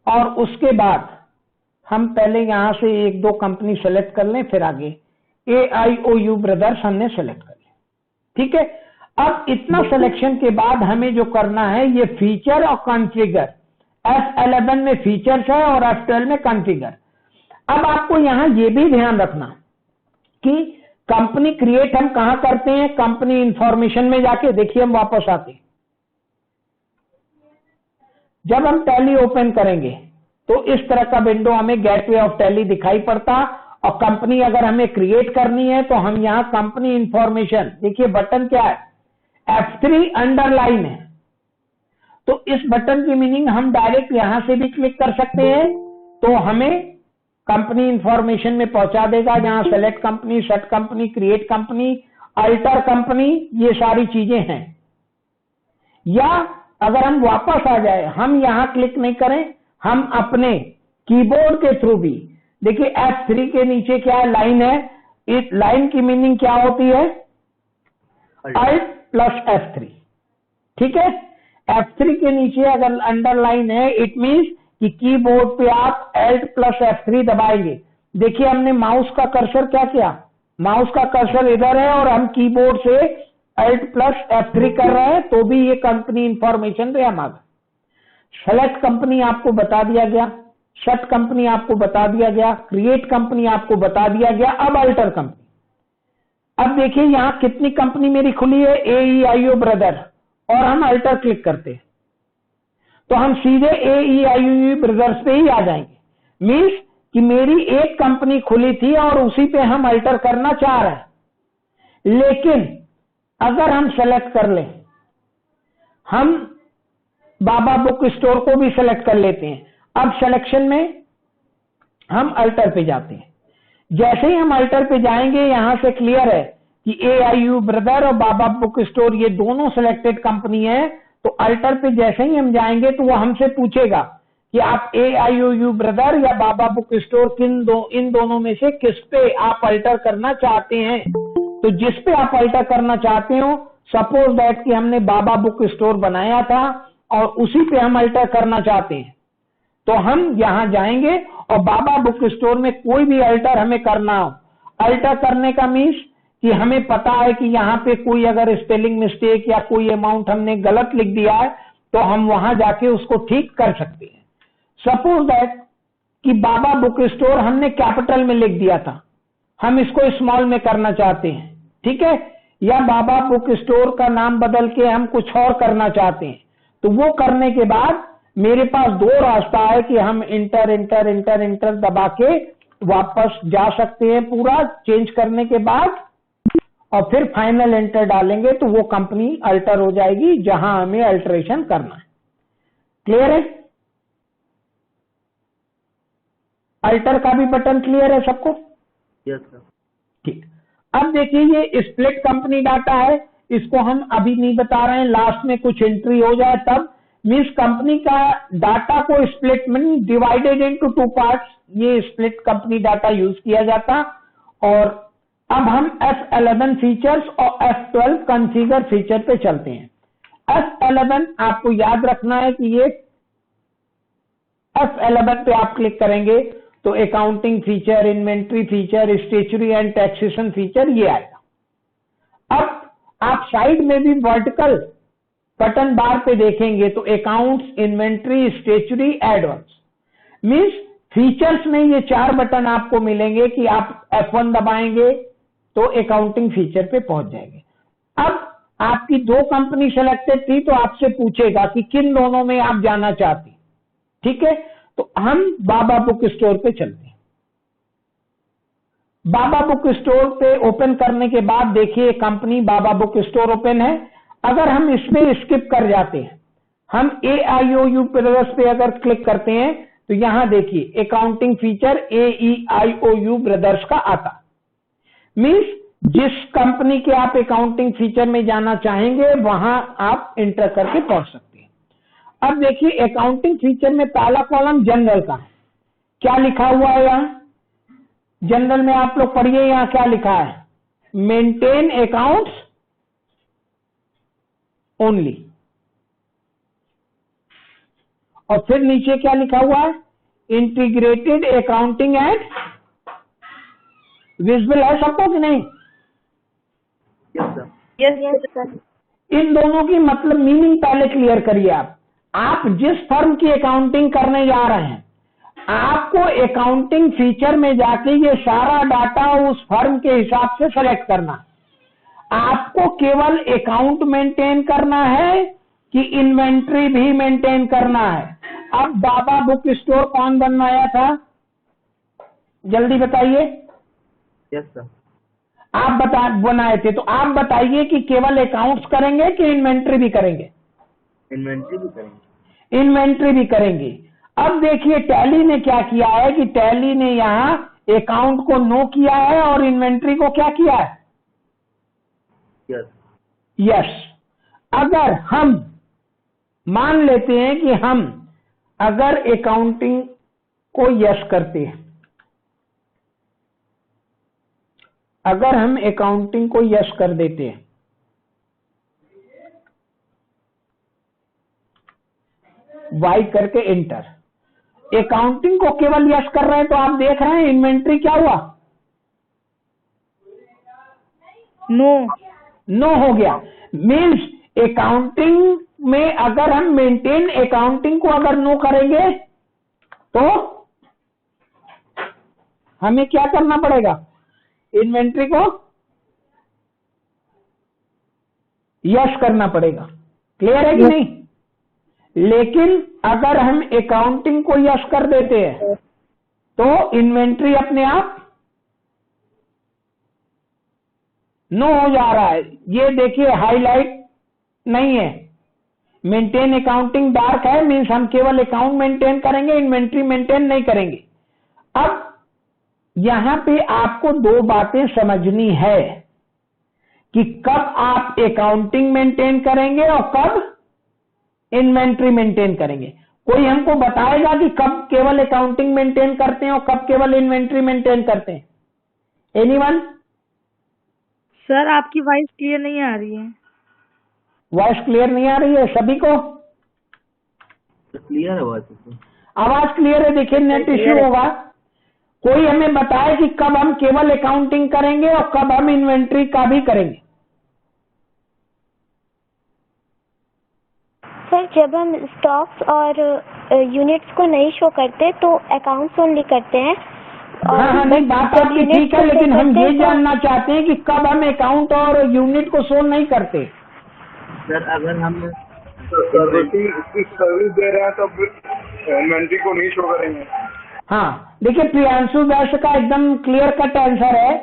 और उसके बाद हम पहले यहां से 1-2 कंपनी सेलेक्ट कर लें, फिर आगे AIOU ब्रदर्स हमने सेलेक्ट कर लिया, ठीक है। अब इतना सिलेक्शन के बाद हमें जो करना है, ये फीचर और कॉन्फ़िगर। F11 में फीचर्स है और F12 में कॉन्फ़िगर। अब आपको यहां ये भी ध्यान रखना कि कंपनी क्रिएट हम कहां करते हैं, कंपनी इंफॉर्मेशन में जाके। देखिए हम वापस आते हैं, जब हम टैली ओपन करेंगे तो इस तरह का विंडो हमें गेटवे ऑफ टैली दिखाई पड़ता और कंपनी अगर हमें क्रिएट करनी है तो हम यहाँ कंपनी इंफॉर्मेशन, देखिए बटन क्या है, F3 अंडरलाइन है। तो इस बटन की मीनिंग हम डायरेक्ट यहां से भी क्लिक कर सकते हैं तो हमें कंपनी इंफॉर्मेशन में पहुंचा देगा, जहां select company, set company, create company, alter company, ये सारी चीजें हैं। या अगर हम वापस आ जाए, हम यहां क्लिक नहीं करें, हम अपने कीबोर्ड के थ्रू भी, देखिए F3 के नीचे क्या है, लाइन है। इस लाइन की मीनिंग क्या होती है, अल्ट प्लस F3, ठीक है। F3 के नीचे अगर अंडरलाइन है, इट मींस कि कीबोर्ड पे आप Alt प्लस F3 दबाएंगे। देखिए हमने माउस का कर्सर क्या किया, माउस का कर्सर इधर है और हम कीबोर्ड से Alt प्लस F3 कर रहे हैं, तो भी ये कंपनी इंफॉर्मेशन पे हम आ गए। सेलेक्ट कंपनी आपको बता दिया गया, सेट कंपनी आपको बता दिया गया, क्रिएट कंपनी आपको बता दिया गया। अब अल्टर कंपनी, अब देखिए यहां कितनी कंपनी मेरी खुली है, AEIO ब्रदर, और हम अल्टर क्लिक करते हैं तो हम सीधे AEIO ब्रदर्स पे ही आ जाएंगे। मींस कि मेरी एक कंपनी खुली थी और उसी पे हम अल्टर करना चाह रहे हैं। लेकिन अगर हम सेलेक्ट कर लें, हम बाबा बुक स्टोर को भी सेलेक्ट कर लेते हैं। अब सिलेक्शन में हम अल्टर पे जाते हैं। जैसे ही हम अल्टर पे जाएंगे, यहां से क्लियर है कि AIO ब्रदर और बाबा बुक स्टोर ये दोनों सिलेक्टेड कंपनी है। तो अल्टर पे जैसे ही हम जाएंगे तो वो हमसे पूछेगा कि आप AIO ब्रदर या बाबा बुक स्टोर इन दोनों में से किस पे आप अल्टर करना चाहते हैं। तो जिस पे आप अल्टर करना चाहते हो, सपोज दैट कि हमने बाबा बुक स्टोर बनाया था और उसी पे हम अल्टर करना चाहते हैं, तो हम यहां जाएंगे और बाबा बुक स्टोर में कोई भी अल्टर हमें करना हो। अल्टर करने का मीन्स कि हमें पता है कि यहाँ पे कोई अगर स्पेलिंग मिस्टेक या कोई अमाउंट हमने गलत लिख दिया है तो हम वहां जाके उसको ठीक कर सकते हैं। सपोज दैट कि बाबा बुक स्टोर हमने कैपिटल में लिख दिया था, हम इसको स्मॉल में करना चाहते हैं, ठीक है। या बाबा बुक स्टोर का नाम बदल के हम कुछ और करना चाहते हैं, तो वो करने के बाद मेरे पास दो रास्ता है कि हम इंटर इंटर इंटर इंटर दबा के वापस जा सकते हैं पूरा चेंज करने के बाद, और फिर फाइनल एंटर डालेंगे तो वो कंपनी अल्टर हो जाएगी जहां हमें अल्टरेशन करना है। क्लियर है? अल्टर का भी बटन क्लियर है सबको? Yes sir. ठीक। अब देखिए ये स्प्लिट कंपनी डाटा है, इसको हम अभी नहीं बता रहे हैं, लास्ट में कुछ एंट्री हो जाए तब। मीन्स कंपनी का डाटा को split mean divided into 2 parts, ये स्प्लिट कंपनी डाटा यूज किया जाता। और अब हम F11 फीचर्स और F12 कॉन्फ़िगर फीचर पे चलते हैं। F11 आपको याद रखना है कि ये F11 पे आप क्लिक करेंगे तो accounting feature, inventory feature, statutory and taxation feature ये आएगा। अब आप साइड में भी वर्टिकल बटन बार पे देखेंगे तो accounts, inventory, statutory, advance, means features में ये 4 बटन आपको मिलेंगे कि आप F1 दबाएंगे तो अकाउंटिंग फीचर पे पहुंच जाएंगे। अब आपकी 2 कंपनी सेलेक्टेड थी तो आपसे पूछेगा कि किन दोनों में आप जाना चाहती, ठीक है। तो हम बाबा बुक स्टोर पे चलते हैं। बाबा बुक स्टोर पे ओपन करने के बाद देखिए कंपनी बाबा बुक स्टोर ओपन है। अगर हम इसमें स्किप कर जाते हैं, हम AIOU ब्रदर्स पे अगर क्लिक करते हैं तो यहां देखिए अकाउंटिंग फीचर AEIOU ब्रदर्स का आता। मींस जिस कंपनी के आप अकाउंटिंग फीचर में जाना चाहेंगे वहां आप इंटर करके पहुंच सकते हैं। अब देखिए अकाउंटिंग फीचर में पहला कॉलम जनरल का है, क्या लिखा हुआ है यहां जनरल में, आप लोग पढ़िए यहां क्या लिखा है, मेंटेन अकाउंट्स ओनली। और फिर नीचे क्या लिखा हुआ है, इंटीग्रेटेड अकाउंटिंग एंड विजिबल है सबको कि नहीं? Yes sir. Yes sir. इन दोनों की मतलब मीनिंग पहले क्लियर करिए। आप जिस फर्म की अकाउंटिंग करने जा रहे हैं, आपको अकाउंटिंग फीचर में जाके ये सारा डाटा उस फर्म के हिसाब से सेलेक्ट करना है। आपको केवल अकाउंट मेंटेन करना है कि इन्वेंट्री भी मेंटेन करना है। अब बाबा बुक स्टोर कौन बनवाया था, जल्दी बताइए। Yes sir. आप बनाए थे, तो आप बताइए कि केवल अकाउंट्स करेंगे कि इन्वेंट्री भी करेंगे? इन्वेंट्री भी करेंगे। इन्वेंट्री भी करेंगे। अब देखिए टैली ने क्या किया है कि टैली ने यहाँ अकाउंट को नो किया है और इन्वेंट्री को क्या किया है? यस। यस। अगर हम मान लेते हैं कि हम अगर अकाउंटिंग को यस करते हैं, अगर हम अकाउंटिंग को यस कर देते हैं, वाई करके एंटर, अकाउंटिंग को केवल यस कर रहे हैं, तो आप देख रहे हैं इन्वेंट्री क्या हुआ? नो हो गया। मीन्स अकाउंटिंग में अगर हम मेंटेन अकाउंटिंग को अगर नो करेंगे तो हमें क्या करना पड़ेगा? इन्वेंट्री को यस करना पड़ेगा। क्लियर है कि नहीं? लेकिन अगर हम अकाउंटिंग को यस कर देते हैं तो इन्वेंट्री अपने आप नो हो जा रहा है। ये देखिए हाईलाइट नहीं है, मेंटेन अकाउंटिंग डार्क है, मीन्स हम केवल अकाउंट मेंटेन करेंगे, इन्वेंट्री मेंटेन नहीं करेंगे। अब यहां पे आपको दो बातें समझनी है कि कब आप अकाउंटिंग मेंटेन करेंगे और कब इन्वेंट्री मेंटेन करेंगे। कोई हमको बताएगा कि कब केवल अकाउंटिंग मेंटेन करते हैं और कब केवल इन्वेंट्री मेंटेन करते हैं? एनीवन? सर आपकी वॉइस क्लियर नहीं आ रही है। वॉइस क्लियर नहीं आ रही है सभी को? क्लियर है आवाज? आवाज क्लियर है। देखिए नेट इश्यू होगा। कोई हमें बताए कि कब हम केवल अकाउंटिंग करेंगे और कब हम इन्वेंट्री का भी करेंगे? सर जब हम स्टॉक्स और यूनिट्स को नहीं शो करते तो अकाउंट्स ओनली करते हैं। हाँ, नहीं बात आपकी ठीक है, लेकिन हम ये जानना चाहते हैं कि कब हम अकाउंट और यूनिट को शो नहीं करते। सर अगर हम इसकी सर्विस दे रहे हैं तब इन्वेंट्री को नहीं शो करेंगे। हाँ, देखिए प्रियांशु वैश्य का एकदम क्लियर कट आंसर है।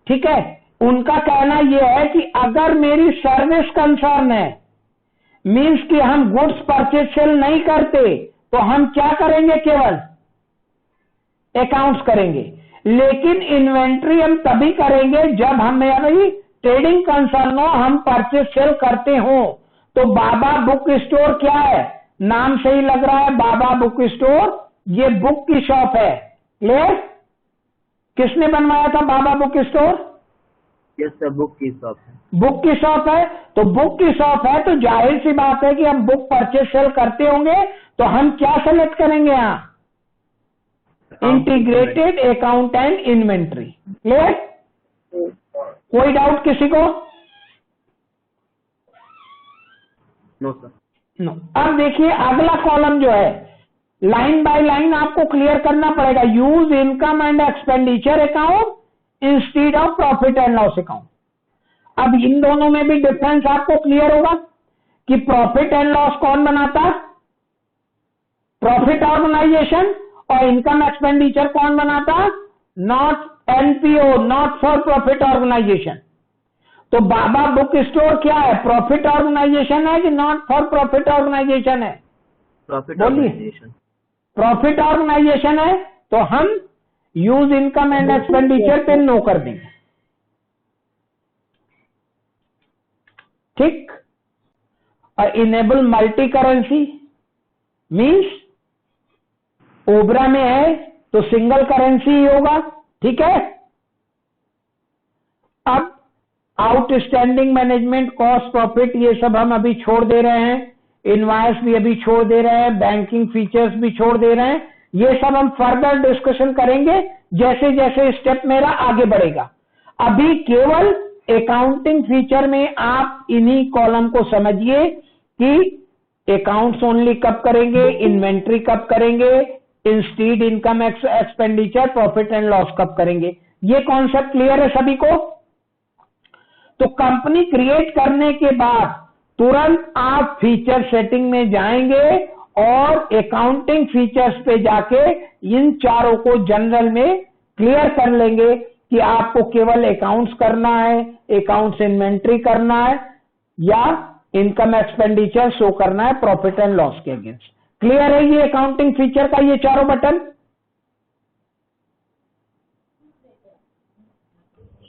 ठीक है, उनका कहना यह है कि अगर मेरी सर्विस कंसर्न है, मीन्स कि हम गुड्स परचेज सेल नहीं करते, तो हम क्या करेंगे? केवल अकाउंट्स करेंगे। लेकिन इन्वेंट्री हम तभी करेंगे जब हमारी ट्रेडिंग कंसर्न हो, हम परचेज सेल करते हो। तो बाबा बुक स्टोर क्या है? नाम से ही लग रहा है बाबा बुक स्टोर, ये बुक की शॉप है। क्लियर? किसने बनवाया था Baba book store? Yes sir, book की शॉप है। बुक की शॉप है, तो बुक की शॉप है तो जाहिर सी बात है कि हम बुक परचेज सेल करते होंगे, तो हम क्या सेलेक्ट करेंगे यहाँ? Integrated account and inventory. Clear? कोई डाउट किसी को? No sir. नो। अब देखिए अगला कॉलम जो है, लाइन बाय लाइन आपको क्लियर करना पड़ेगा। Use income and expenditure account instead of profit and loss account. अब इन दोनों में भी डिफरेंस आपको क्लियर होगा कि प्रॉफिट एंड लॉस कौन बनाता? Profit organisation. और इनकम एक्सपेंडिचर कौन बनाता? Not NPO, not for profit organisation. तो बाबा बुक स्टोर क्या है? प्रॉफिट ऑर्गेनाइजेशन है कि नॉट फॉर प्रॉफिट ऑर्गेनाइजेशन है? प्रॉफिट बोलिए। ऑर्गेनाइजेशन। प्रॉफिट ऑर्गेनाइजेशन है, तो हम यूज इनकम एंड एक्सपेंडिचर पे नो कर देंगे। ठीक? और enable multi currency means Obra में है तो सिंगल करेंसी ही होगा। ठीक है? अब आउटस्टैंडिंग मैनेजमेंट कॉस्ट प्रॉफिट ये सब हम अभी छोड़ दे रहे हैं, इनवॉइस भी अभी छोड़ दे रहे हैं, बैंकिंग फीचर्स भी छोड़ दे रहे हैं। ये सब हम फर्दर डिस्कशन करेंगे जैसे जैसे स्टेप मेरा आगे बढ़ेगा। अभी केवल अकाउंटिंग फीचर में आप इन्हीं कॉलम को समझिए कि अकाउंट्स ओनली कब करेंगे, इन्वेंट्री कब करेंगे, instead income expenditure, profit and loss कब करेंगे। ये कॉन्सेप्ट क्लियर है सभी को? तो कंपनी क्रिएट करने के बाद तुरंत आप फीचर सेटिंग में जाएंगे और अकाउंटिंग फीचर्स पे जाके इन चारों को जनरल में क्लियर कर लेंगे कि आपको केवल अकाउंट्स करना है, अकाउंट्स इन्वेंट्री करना है, या इनकम एक्सपेंडिचर शो करना है प्रॉफिट एंड लॉस के अगेंस्ट। क्लियर है ये अकाउंटिंग फीचर का ये चारों बटन?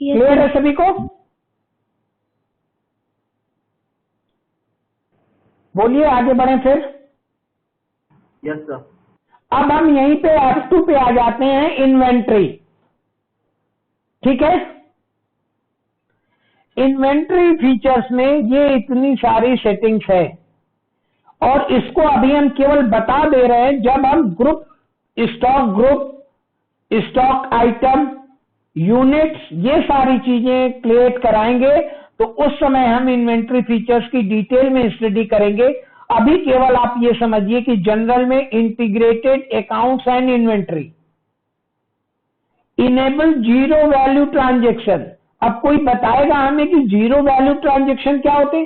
क्लियर है सभी को? बोलिए, आगे बढ़े फिर। Yes sir. अब हम यहीं पे F2 पे आ जाते हैं, इन्वेंट्री। ठीक है, इन्वेंट्री फीचर्स में ये इतनी सारी सेटिंग्स है और इसको अभी हम केवल बता दे रहे हैं। जब हम ग्रुप स्टॉक आइटम, यूनिट्स, ये सारी चीजें क्रिएट कराएंगे तो उस समय हम इन्वेंट्री फीचर्स की डिटेल में स्टडी करेंगे। अभी केवल आप ये समझिए कि जनरल में integrated accounts and inventory, enable zero value transaction. अब कोई बताएगा हमें कि जीरो वैल्यू ट्रांजैक्शन क्या होते?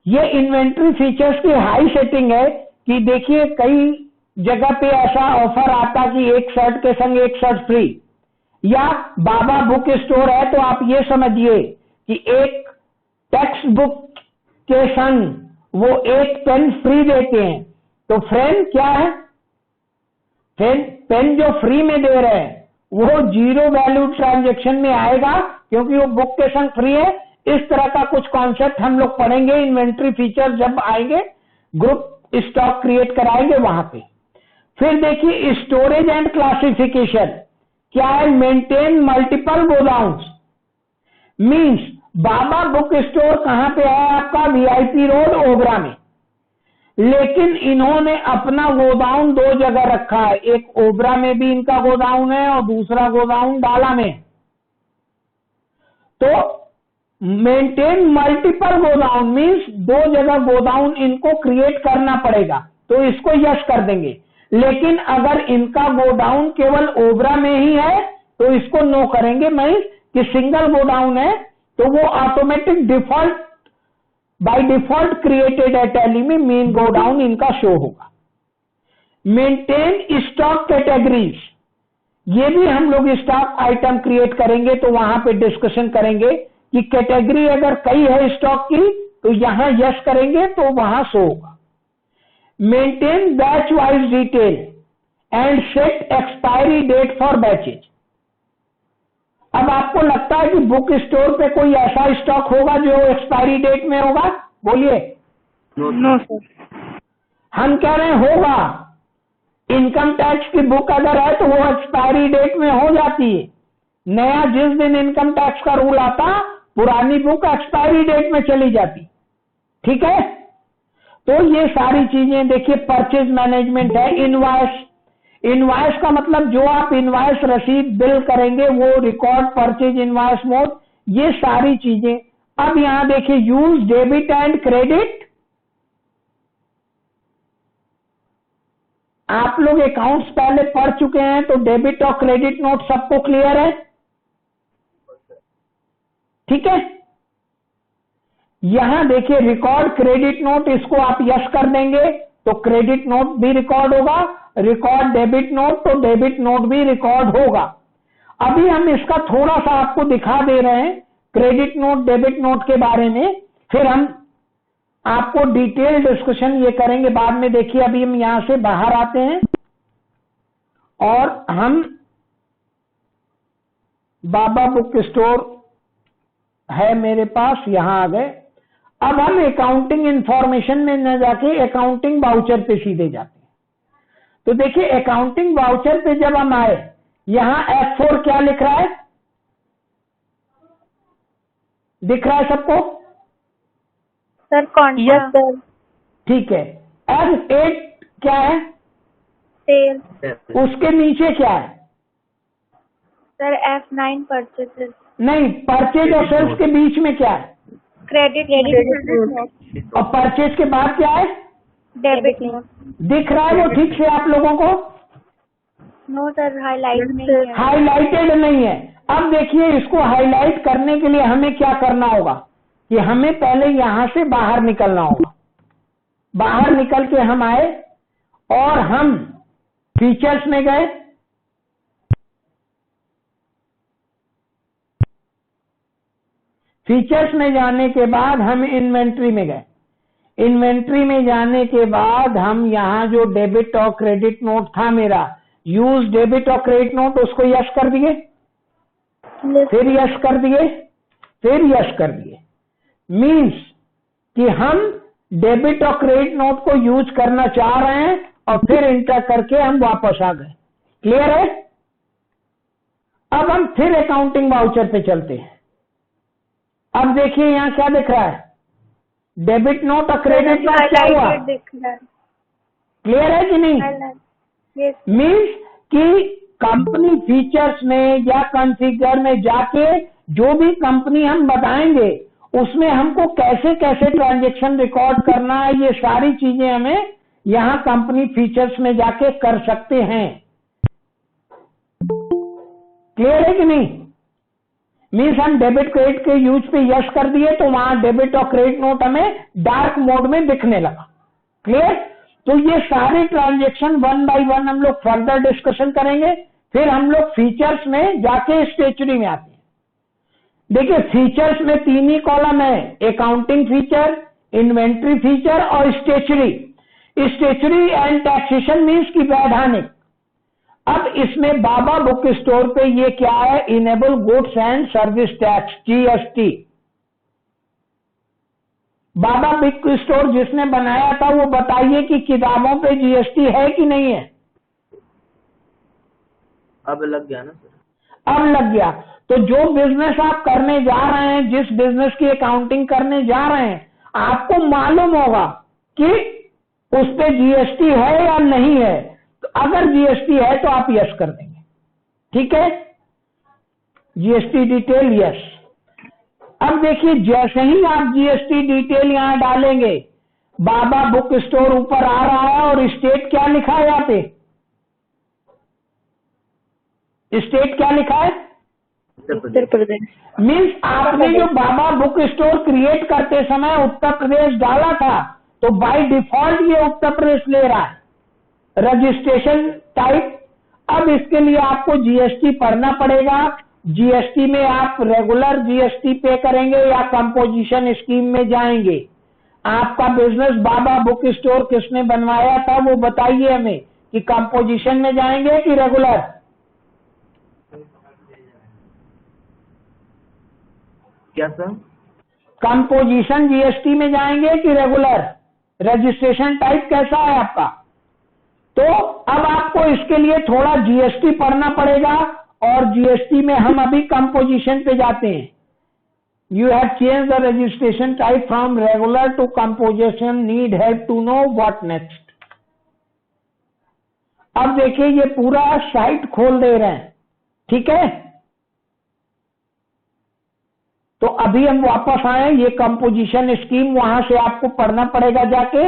ये इन्वेंट्री फीचर्स की हाई सेटिंग है कि देखिए कई जगह पे ऐसा ऑफर आता कि एक शर्ट के संग एक शर्ट फ्री, या बाबा बुक स्टोर है तो आप ये समझिए कि एक टेक्स्ट बुक के संग वो एक पेन फ्री देते हैं। तो फ्रेंड क्या है? पेन जो फ्री में दे रहे हैं वो जीरो वैल्यू ट्रांजैक्शन में आएगा क्योंकि वो बुक के संग फ्री है। इस तरह का कुछ कॉन्सेप्ट हम लोग पढ़ेंगे इन्वेंट्री फीचर जब आएंगे, ग्रुप स्टॉक क्रिएट कराएंगे वहां पे। फिर देखिए स्टोरेज एंड क्लासिफिकेशन क्या है? Maintain multiple godowns. मींस बाबा बुक स्टोर कहां पे है आपका? VIP रोड ओबरा में, लेकिन इन्होंने अपना गोडाउन दो जगह रखा है। एक ओबरा में भी इनका गोडाउन है और दूसरा गोडाउन डाला में। तो मेंटेन मल्टीपल गोडाउन मींस दो जगह गोडाउन इनको क्रिएट करना पड़ेगा, तो इसको यस कर देंगे। लेकिन अगर इनका गोडाउन केवल ओबरा में ही है तो इसको नो करेंगे। मींस कि सिंगल गोडाउन है तो वो ऑटोमेटिक बाय डिफॉल्ट क्रिएटेड है टैली में, मेन गोडाउन इनका शो होगा। मेंटेन स्टॉक कैटेगरीज, ये भी हम लोग स्टॉक आइटम क्रिएट करेंगे तो वहां पे डिस्कशन करेंगे कि कैटेगरी अगर कई है स्टॉक की तो यहां यस करेंगे तो वहां शो होगा। Maintain batch wise detail and set expiry date for batches. अब आपको लगता है कि बुक स्टोर पे कोई ऐसा स्टॉक होगा जो एक्सपायरी डेट में होगा? बोलिए। No sir. हम कह रहे हैं होगा। इनकम टैक्स की बुक अगर है तो वो एक्सपायरी डेट में हो जाती है। नया जिस दिन इनकम टैक्स का रूल आता पुरानी बुक एक्सपायरी डेट में चली जाती। ठीक है, तो ये सारी चीजें देखिए। परचेज मैनेजमेंट है। इनवॉइस का मतलब जो आप इनवॉइस रसीद बिल करेंगे वो रिकॉर्ड परचेज इनवॉइस मोड, ये सारी चीजें। अब यहां देखिए यूज डेबिट एंड क्रेडिट। आप लोग अकाउंट्स पहले पढ़ चुके हैं तो डेबिट और क्रेडिट नोट सबको क्लियर है? ठीक है, यहां देखिए रिकॉर्ड क्रेडिट नोट, इसको आप यस कर देंगे तो क्रेडिट नोट भी रिकॉर्ड होगा। रिकॉर्ड डेबिट नोट तो डेबिट नोट भी रिकॉर्ड होगा। अभी हम इसका थोड़ा सा आपको दिखा दे रहे हैं क्रेडिट नोट डेबिट नोट के बारे में, फिर हम आपको डिटेल डिस्कशन ये करेंगे बाद में। देखिए अभी हम यहां से बाहर आते हैं और हम बाबा बुक स्टोर है मेरे पास, यहां आ गए। अब हम अकाउंटिंग इंफॉर्मेशन में न जाके अकाउंटिंग वाउचर पे सीधे जाते हैं। तो देखिए अकाउंटिंग वाउचर पे जब हम आए, यहां F4 क्या लिख रहा है? दिख रहा है सबको? सर कौन सा? Yes sir. ठीक है। F8 क्या है? सेल। उसके नीचे क्या है? Sir F9 purchases. नहीं, परचेज और सेल्स के बीच में क्या है? Credit note. और परचेज के बाद क्या है? Debit note. दिख रहा है वो ठीक से आप लोगों को? नो सर, हाईलाइट नहीं है। हाईलाइटेड नहीं है। अब देखिए इसको हाईलाइट करने के लिए हमें क्या करना होगा कि हमें पहले यहां से बाहर निकलना होगा। बाहर निकल के हम आए और हम फीचर्स में गए, फीचर्स में जाने के बाद हम इन्वेंट्री में गए, इन्वेंट्री में जाने के बाद हम यहां जो डेबिट और क्रेडिट नोट था मेरा, यूज डेबिट और क्रेडिट नोट, उसको यस कर दिए, फिर यस कर दिए, फिर यस कर दिए। मीन्स कि हम डेबिट और क्रेडिट नोट को यूज करना चाह रहे हैं और फिर इंटर करके हम वापस आ गए। क्लियर है? अब हम फिर अकाउंटिंग वाउचर पे चलते हैं। अब देखिए यहां क्या दिख रहा है, डेबिट नोट और क्रेडिट नोट क्या हुआ, क्लियर है कि नहीं? मीन्स कि कंपनी फीचर्स में या कॉन्फ़िगर में जाके जो भी कंपनी हम बताएंगे उसमें हमको कैसे कैसे ट्रांजैक्शन रिकॉर्ड करना है, ये सारी चीजें हमें यहां कंपनी फीचर्स में जाके कर सकते हैं। क्लियर है कि नहीं? मीन्स हम डेबिट क्रेडिट के यूज पे यस कर दिए तो वहां डेबिट और क्रेडिट नोट हमें डार्क मोड में दिखने लगा। क्लियर? तो ये सारे ट्रांजैक्शन वन बाय वन हम लोग फर्दर डिस्कशन करेंगे। फिर हम लोग फीचर्स में जाके स्टेचुरी में आते हैं। देखिए फीचर्स में 3 ही कॉलम है, अकाउंटिंग फीचर, इन्वेंट्री फीचर और statutory. Statutory and taxation means की वैधानिक। अब इसमें बाबा बुक स्टोर पे ये क्या है, enable goods and service tax, GST. Baba book store जिसने बनाया था वो बताइए कि किताबों पे जीएसटी है कि नहीं है? अब लग गया ना सर? अब लग गया। तो जो बिजनेस आप करने जा रहे हैं, जिस बिजनेस की अकाउंटिंग करने जा रहे हैं, आपको मालूम होगा कि उस पे जीएसटी है या नहीं है। तो अगर जीएसटी है तो आप यस कर देंगे। ठीक है, जीएसटी डिटेल यस। अब देखिए जैसे ही आप जीएसटी डिटेल यहां डालेंगे, बाबा बुक स्टोर ऊपर आ रहा है और स्टेट क्या लिखा है यहाँ पे, स्टेट क्या लिखा है? उत्तर प्रदेश। मीन्स आपने जो बाबा बुक स्टोर क्रिएट करते समय उत्तर प्रदेश डाला था तो बाय डिफॉल्ट ये उत्तर प्रदेश ले रहा है। रजिस्ट्रेशन टाइप, अब इसके लिए आपको जीएसटी पढ़ना पड़ेगा। जीएसटी में आप रेगुलर जीएसटी पे करेंगे या कंपोजिशन स्कीम में जाएंगे। आपका बिजनेस बाबा बुक स्टोर किसने बनवाया था वो बताइए हमें, कि कंपोजिशन में जाएंगे कि रेगुलर? क्या सर? कंपोजिशन जीएसटी में जाएंगे कि रेगुलर? रजिस्ट्रेशन टाइप कैसा है आपका? तो अब आपको इसके लिए थोड़ा जीएसटी पढ़ना पड़ेगा और जीएसटी में हम अभी कंपोजिशन पे जाते हैं। You have change the registration type from regular to composition, need help to know what next. अब देखिए ये पूरा साइट खोल दे रहे हैं। ठीक है, तो अभी हम वापस आए, ये कंपोजिशन स्कीम वहां से आपको पढ़ना पड़ेगा जाके।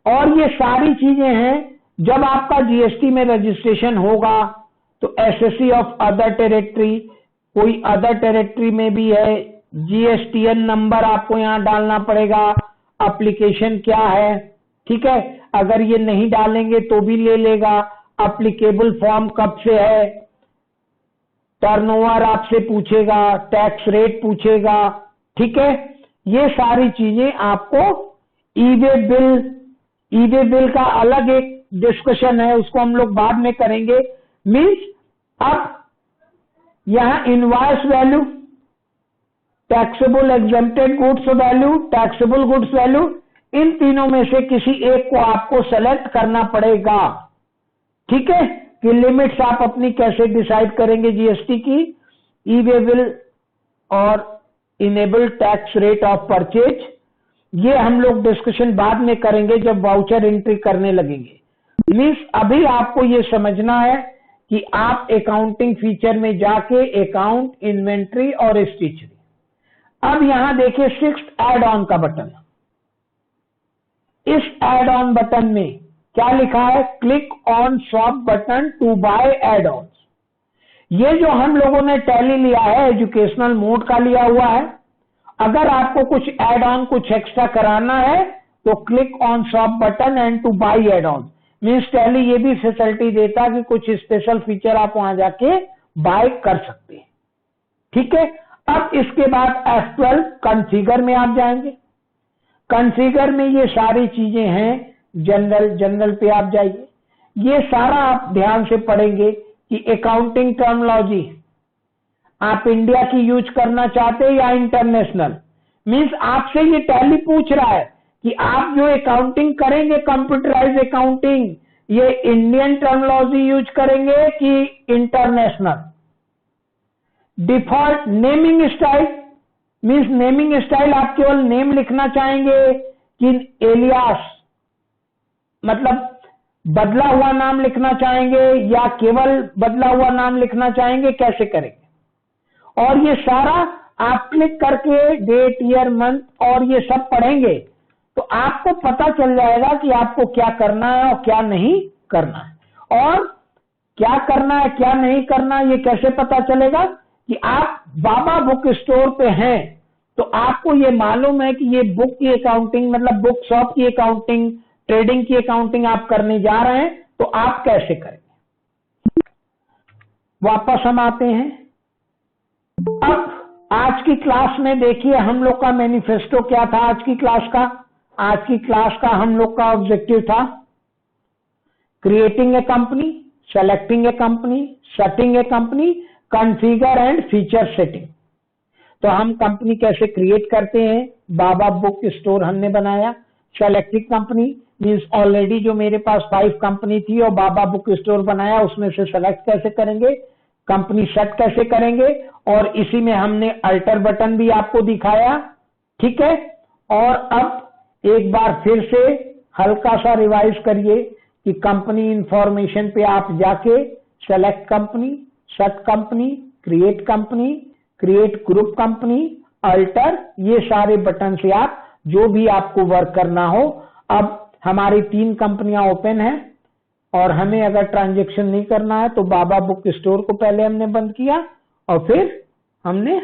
और ये सारी चीजें हैं, जब आपका जीएसटी में रजिस्ट्रेशन होगा तो एसएससी ऑफ अदर टेरिटरी, कोई अदर टेरिटरी में भी है, जीएसटीएन नंबर आपको यहां डालना पड़ेगा, एप्लीकेशन क्या है। ठीक है, अगर ये नहीं डालेंगे तो भी ले लेगा। एप्लीकेबल फॉर्म कब से है, टर्नओवर आपसे पूछेगा, टैक्स रेट पूछेगा। ठीक है, ये सारी चीजें आपको ईवे बिल का अलग एक डिस्कशन है, उसको हम लोग बाद में करेंगे। मीन्स अब यहां invoice value, taxable exempted goods value, taxable goods value, इन तीनों में से किसी एक को आपको सेलेक्ट करना पड़ेगा। ठीक है, कि लिमिट्स आप अपनी कैसे डिसाइड करेंगे जीएसटी की, ई वे बिल और enable tax rate of purchase, ये हम लोग डिस्कशन बाद में करेंगे जब वाउचर एंट्री करने लगेंगे। मीन्स अभी आपको ये समझना है कि आप अकाउंटिंग फीचर में जाके अकाउंट, इन्वेंट्री और स्टेचुरी। अब यहां देखिए 6th एड ऑन का बटन, इस एड ऑन बटन में क्या लिखा है, click on shop button to buy add on. ये जो हम लोगों ने टैली लिया है एजुकेशनल मोड का लिया हुआ है। अगर आपको कुछ एड ऑन, कुछ एक्स्ट्रा कराना है तो click on shop button and to buy add on. Means Tally ये भी फैसिलिटी देता कि कुछ स्पेशल फीचर आप वहां जाके बाय कर सकते हैं। ठीक है, अब इसके बाद F12 कॉन्फ़िगर में आप जाएंगे। कॉन्फ़िगर में ये सारी चीजें हैं, जनरल पे आप जाइए। ये सारा आप ध्यान से पढ़ेंगे कि अकाउंटिंग टर्मिनोलॉजी आप इंडिया की यूज करना चाहते हैं या इंटरनेशनल। मींस आपसे ये टैली पूछ रहा है कि आप जो अकाउंटिंग करेंगे, कंप्यूटराइज अकाउंटिंग, ये इंडियन टर्मिनोलॉजी यूज करेंगे कि international. Default naming style, means naming style आप केवल नेम लिखना चाहेंगे कि एलियास मतलब बदला हुआ नाम लिखना चाहेंगे या केवल बदला हुआ नाम लिखना चाहेंगे, कैसे करेंगे। और ये सारा आप क्लिक करके डेट, ईयर, मंथ और ये सब पढ़ेंगे तो आपको पता चल जाएगा कि आपको क्या करना है और क्या नहीं करना है। और क्या करना है क्या नहीं करना है ये कैसे पता चलेगा कि आप बाबा बुक स्टोर पे हैं तो आपको ये मालूम है कि ये बुक की अकाउंटिंग मतलब बुक शॉप की अकाउंटिंग, ट्रेडिंग की अकाउंटिंग आप करने जा रहे हैं तो आप कैसे करेंगे। वापस हम आते हैं। अब आज की क्लास में देखिए हम लोग का मैनिफेस्टो क्या था। आज की क्लास का हम लोग का ऑब्जेक्टिव था creating a company, selecting A company, setting A company, configure and feature setting. तो हम कंपनी कैसे क्रिएट करते हैं, बाबा बुक स्टोर हमने बनाया। सेलेक्टिंग कंपनी मीन्स ऑलरेडी जो मेरे पास 5 कंपनी थी और बाबा बुक स्टोर बनाया, उसमें से सेलेक्ट कैसे करेंगे, कंपनी सेट कैसे करेंगे, और इसी में हमने अल्टर बटन भी आपको दिखाया। ठीक है, और अब एक बार फिर से हल्का सा रिवाइज करिए कि कंपनी इंफॉर्मेशन पे आप जाके select company, set company, create company, create group company, alter, ये सारे बटन से आप जो भी आपको वर्क करना हो। अब हमारी 3 कंपनियां ओपन है और हमें अगर ट्रांजैक्शन नहीं करना है तो बाबा बुक स्टोर को पहले हमने बंद किया और फिर हमने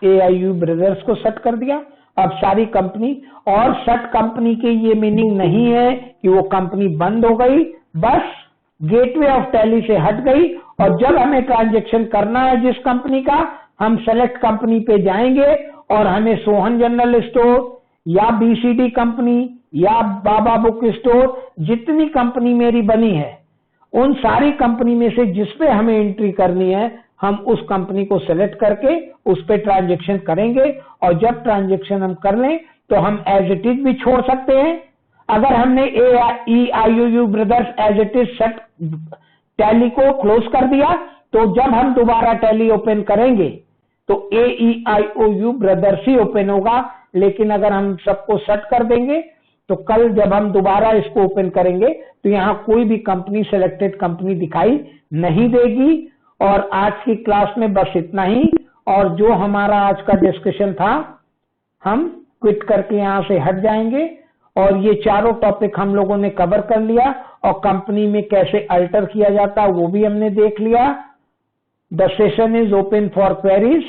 AIU ब्रदर्स को सेट कर दिया। अब सारी कंपनी, और सेट कंपनी के ये मीनिंग नहीं है कि वो कंपनी बंद हो गई, बस गेटवे ऑफ टैली से हट गई। और जब हमें ट्रांजैक्शन करना है जिस कंपनी का, हम सेलेक्ट कंपनी पे जाएंगे और हमें सोहन जनरल स्टोर या BCD कंपनी या बाबा बुक स्टोर, जितनी कंपनी मेरी बनी है उन सारी कंपनी में से जिस पे हमें एंट्री करनी है, हम उस कंपनी को सेलेक्ट करके उस पे ट्रांजैक्शन करेंगे। और जब ट्रांजैक्शन हम कर लें तो हम एज इट इज भी छोड़ सकते हैं। अगर हमने AIU brothers as it is set Tally को क्लोज कर दिया तो जब हम दोबारा टैली ओपन करेंगे तो AIOU ब्रदर्स ही ओपन होगा। लेकिन अगर हम सबको सेट कर देंगे तो कल जब हम दोबारा इसको ओपन करेंगे तो यहाँ कोई भी कंपनी, सेलेक्टेड कंपनी दिखाई नहीं देगी। और आज की क्लास में बस इतना ही। और जो हमारा आज का डिस्कशन था हम क्विट करके यहाँ से हट जाएंगे। और ये चारों टॉपिक हम लोगों ने कवर कर लिया और कंपनी में कैसे अल्टर किया जाता है वो भी हमने देख लिया। The session is open for queries.